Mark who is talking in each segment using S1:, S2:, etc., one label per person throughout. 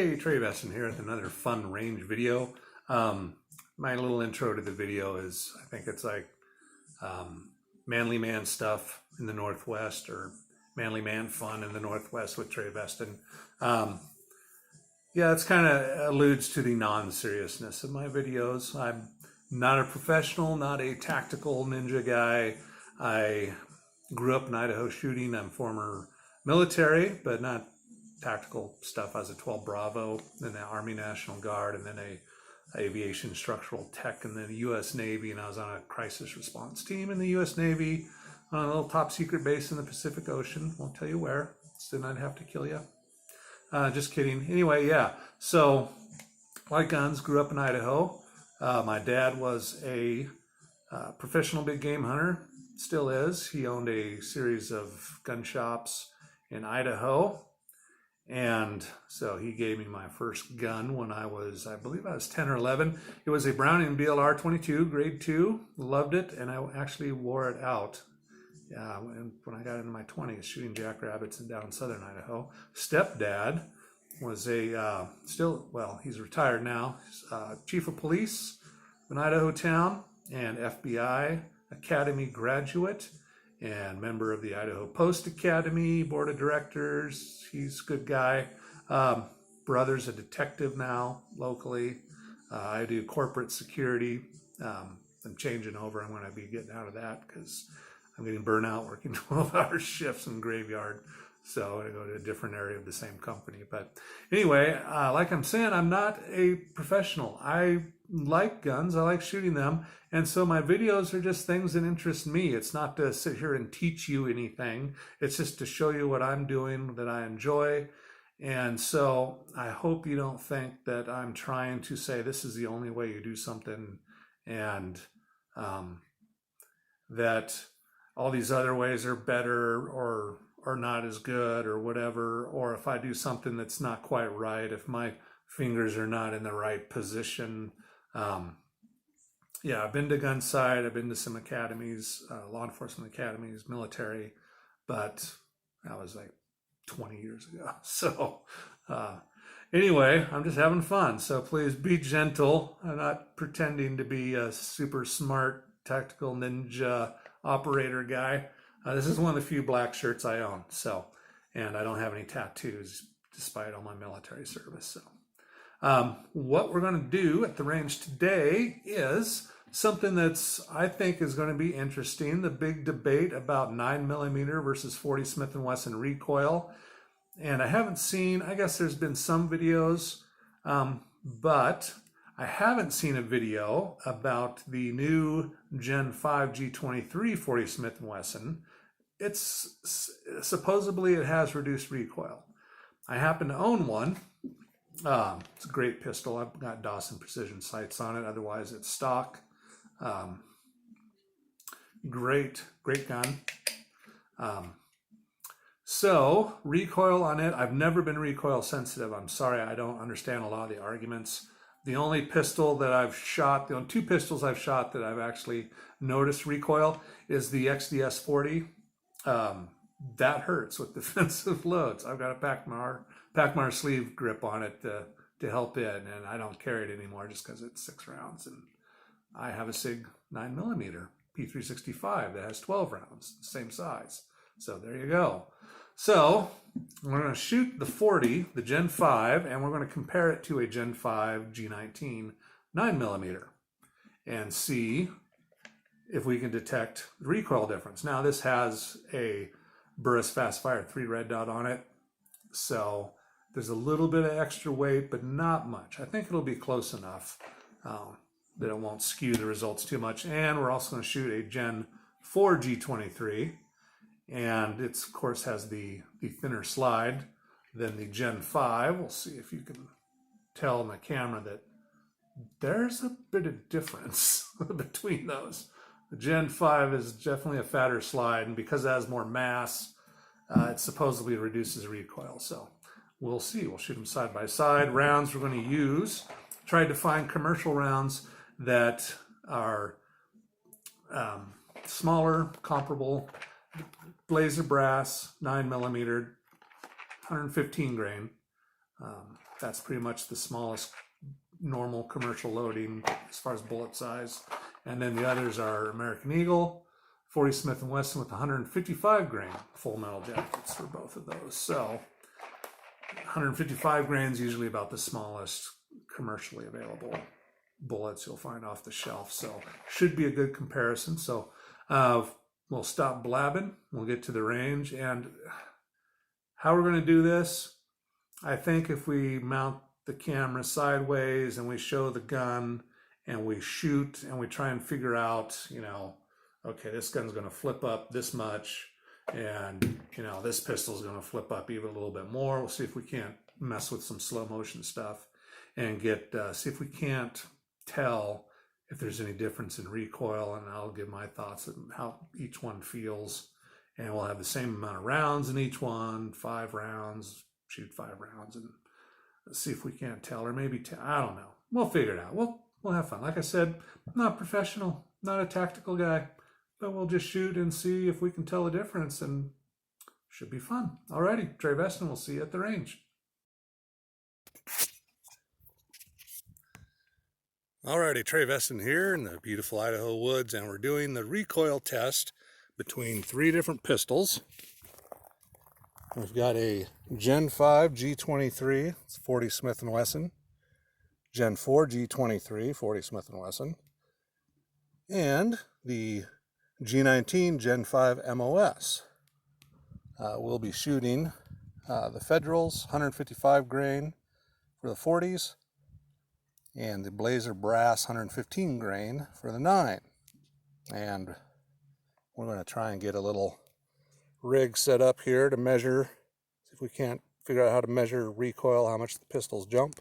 S1: Hey, Trey Veston here with another fun range video. My little intro to the video is, I think it's like manly man stuff in the Northwest, or manly man fun in the Northwest with Trey Veston. Yeah, it's kind of alludes to the non-seriousness of my videos. I'm not a professional, not a tactical ninja guy. I grew up in Idaho shooting. I'm former military, but not tactical stuff. I was a 12 Bravo, then the Army National Guard, and then a aviation structural tech in the U.S. Navy, and I was on a crisis response team in the U.S. Navy on a little top secret base in the Pacific Ocean. Won't tell you where, so then I'd have to kill you. Just kidding. Anyway, yeah, so like guns, grew up in Idaho. My dad was a professional big game hunter, still is. He owned a series of gun shops in Idaho. And so he gave me my first gun when I believe I was 10 or 11. It was a Browning BLR 22, grade 2. Loved it, and I actually wore it out when I got into my 20s, shooting jackrabbits down in southern Idaho. Stepdad was he's retired now. He's chief of police in Idaho town and FBI Academy graduate, and member of the Idaho Post Academy Board of Directors. He's a good guy. Brother's a detective now locally. I do corporate security. I'm changing over. I'm going to be getting out of that because I'm getting burnt out working 12-hour shifts in the graveyard. So I go to a different area of the same company. But anyway, like I'm saying, I'm not a professional. I like guns. I like shooting them. And so my videos are just things that interest me. It's not to sit here and teach you anything. It's just to show you what I'm doing that I enjoy. And so I hope you don't think that I'm trying to say this is the only way you do something, and that all these other ways are better or not as good or whatever, or if I do something that's not quite right, if my fingers are not in the right position. Yeah, I've been to gun sight, I've been to some academies, law enforcement academies, military, but that was like 20 years ago. So anyway, I'm just having fun. So please be gentle. I'm not pretending to be a super smart tactical ninja operator guy. This is one of the few black shirts I own. So, and I don't have any tattoos despite all my military service. So what we're going to do at the range today is something I think is going to be interesting. The big debate about 9mm versus 40 Smith & Wesson recoil. And I haven't seen, I guess there's been some videos, but I haven't seen a video about the new Gen 5 G23 40 Smith & Wesson. Supposedly it has reduced recoil. I happen to own one. It's a great pistol. I've got Dawson precision sights on it. Otherwise, it's stock. Great gun. So recoil on it. I've never been recoil sensitive. I'm sorry, I don't understand a lot of the arguments. The only pistol that I've shot, the only two pistols I've shot that I've actually noticed recoil is the XDS 40. That hurts with defensive loads. I've got a Pacmar sleeve grip on it to help in, and I don't carry it anymore just because it's 6 rounds. And I have a SIG 9mm P365 that has 12 rounds, same size. So there you go. So we're going to shoot the 40, the Gen 5, and we're going to compare it to a Gen 5 G19 9mm and see if we can detect the recoil difference. Now this has a Burris Fast Fire 3 red dot on it, so there's a little bit of extra weight, but not much. I think it'll be close enough that it won't skew the results too much. And we're also going to shoot a Gen 4 G23, and it of course has the thinner slide than the Gen 5. We'll see if you can tell in the camera that there's a bit of difference between those. The Gen 5 is definitely a fatter slide, and because it has more mass, it supposedly reduces recoil. So we'll see. We'll shoot them side by side. Rounds we're going to use, tried to find commercial rounds that are smaller, comparable. Blazer brass, 9mm, 115 grain. That's pretty much the smallest normal commercial loading as far as bullet size. And then the others are American Eagle, 40 Smith & Wesson with 155 grain full metal jackets for both of those. So 155 grain is usually about the smallest commercially available bullets you'll find off the shelf. So should be a good comparison. So we'll stop blabbing. We'll get to the range. And how we're going to do this, I think if we mount the camera sideways and we show the gun and we shoot and we try and figure out, okay, this gun's going to flip up this much, and this pistol's going to flip up even a little bit more. We'll see if we can't mess with some slow motion stuff and see if we can't tell if there's any difference in recoil, and I'll give my thoughts on how each one feels. And we'll have the same amount of rounds in each one, 5 rounds, shoot 5 rounds, and see if we can't tell, or maybe I don't know. We'll figure it out. We'll have fun. Like I said, I'm not professional, not a tactical guy, but we'll just shoot and see if we can tell the difference, and should be fun. Alrighty, Trey Veston, we'll see you at the range. Alrighty, Trey Veston here in the beautiful Idaho woods, and we're doing the recoil test between 3 different pistols. We've got a Gen 5 G23, it's 40 Smith & Wesson, Gen 4 G23, 40 Smith & Wesson, and the G19 Gen 5 MOS. We'll be shooting the Federals, 155 grain for the 40s, and the Blazer Brass 115 grain for the 9. And we're going to try and get a little rig set up here to measure, see if we can't figure out how to measure recoil, how much the pistols jump.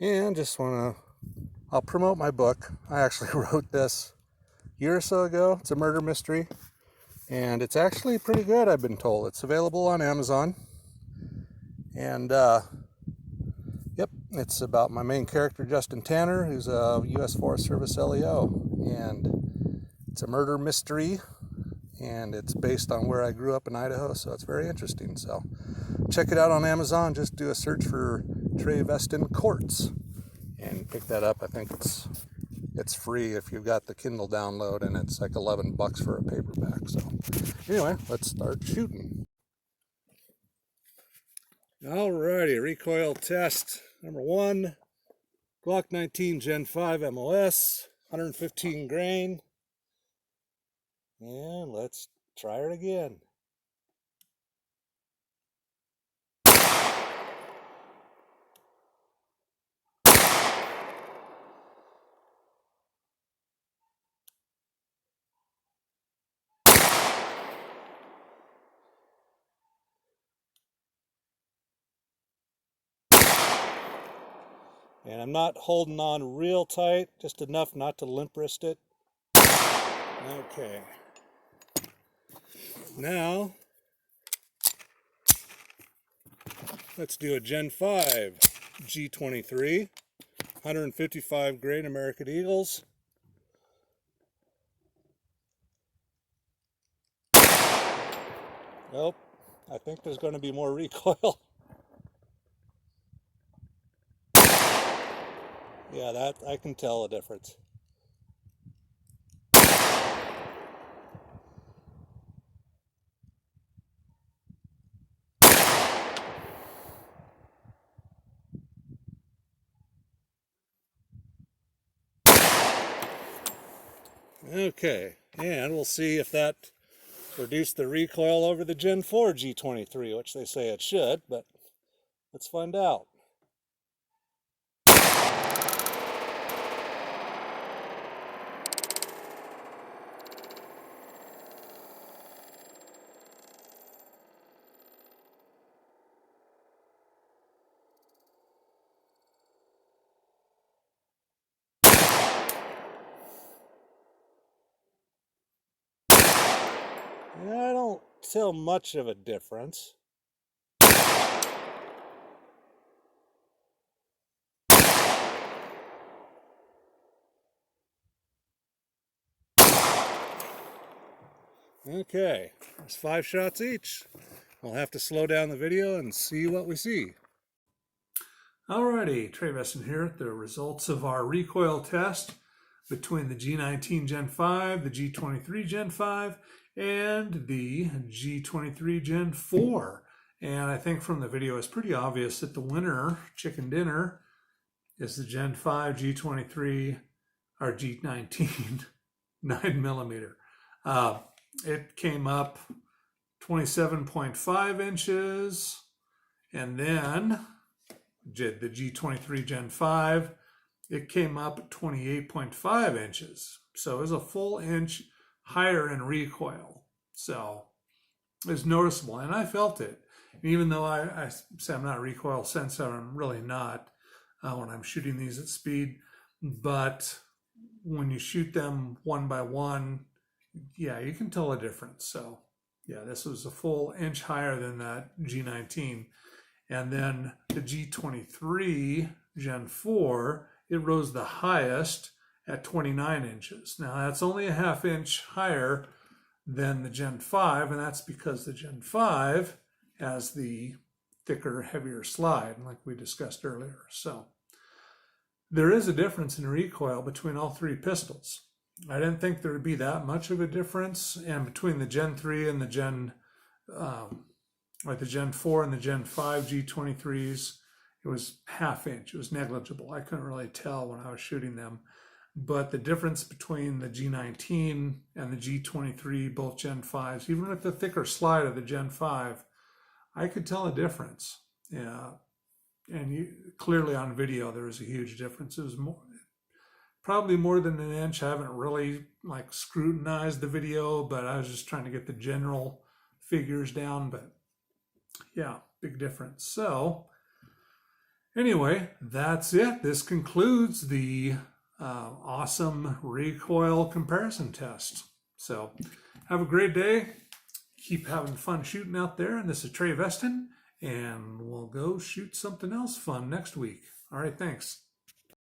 S1: And just I'll promote my book. I actually wrote this a year or so ago. It's a murder mystery, and it's actually pretty good, I've been told. It's available on Amazon, and yep, it's about my main character, Justin Tanner, who's a U.S. Forest Service LEO, and it's a murder mystery, and it's based on where I grew up in Idaho, so it's very interesting. So check it out on Amazon. Just do a search for Trey Veston Courts and pick that up. I think it's free if you've got the Kindle download, and it's like $11 for a paperback. So anyway, let's start shooting. Alrighty, recoil test number 1, Glock 19 Gen 5 MOS, 115 grain. And let's try it again. And I'm not holding on real tight, just enough not to limp wrist it. Okay. Now, let's do a Gen 5 G23, 155 grain American Eagles. Nope, I think there's going to be more recoil. Yeah, that I can tell a difference. Okay, and we'll see if that reduced the recoil over the Gen 4 G23, which they say it should, but let's find out. I don't tell much of a difference. Okay, there's 5 shots each. We'll have to slow down the video and see what we see. Alrighty, Trey Veston here. The results of our recoil test between the G19 Gen 5, the G23 Gen 5, and the G23 Gen 4. And I think from the video it's pretty obvious that the winner, chicken dinner, is the Gen 5 G23 or G19 9mm. It came up 27.5 inches, and then the G23 Gen 5, it came up at 28.5 inches. So it was a full inch higher in recoil. So it was noticeable, and I felt it. And even though I say I'm not recoil sensitive, I'm really not when I'm shooting these at speed. But when you shoot them one by one, yeah, you can tell a difference. So yeah, this was a full inch higher than that G19. And then the G23 Gen 4, it rose the highest at 29 inches. Now that's only a half inch higher than the Gen 5, and that's because the Gen 5 has the thicker, heavier slide, like we discussed earlier. So there is a difference in recoil between all three pistols. I didn't think there would be that much of a difference, and between the Gen 3 and the Gen 4 and the Gen 5 G23s, it was half inch. It was negligible. I couldn't really tell when I was shooting them. But the difference between the G19 and the G23, both Gen 5s, even with the thicker slide of the Gen 5, I could tell a difference. Yeah, and clearly on video there was a huge difference. It was probably more than an inch. I haven't really scrutinized the video, but I was just trying to get the general figures down. But yeah, big difference. So anyway, that's it. This concludes the awesome recoil comparison test. So have a great day. Keep having fun shooting out there. And this is Trey Veston, and we'll go shoot something else fun next week. All right, thanks.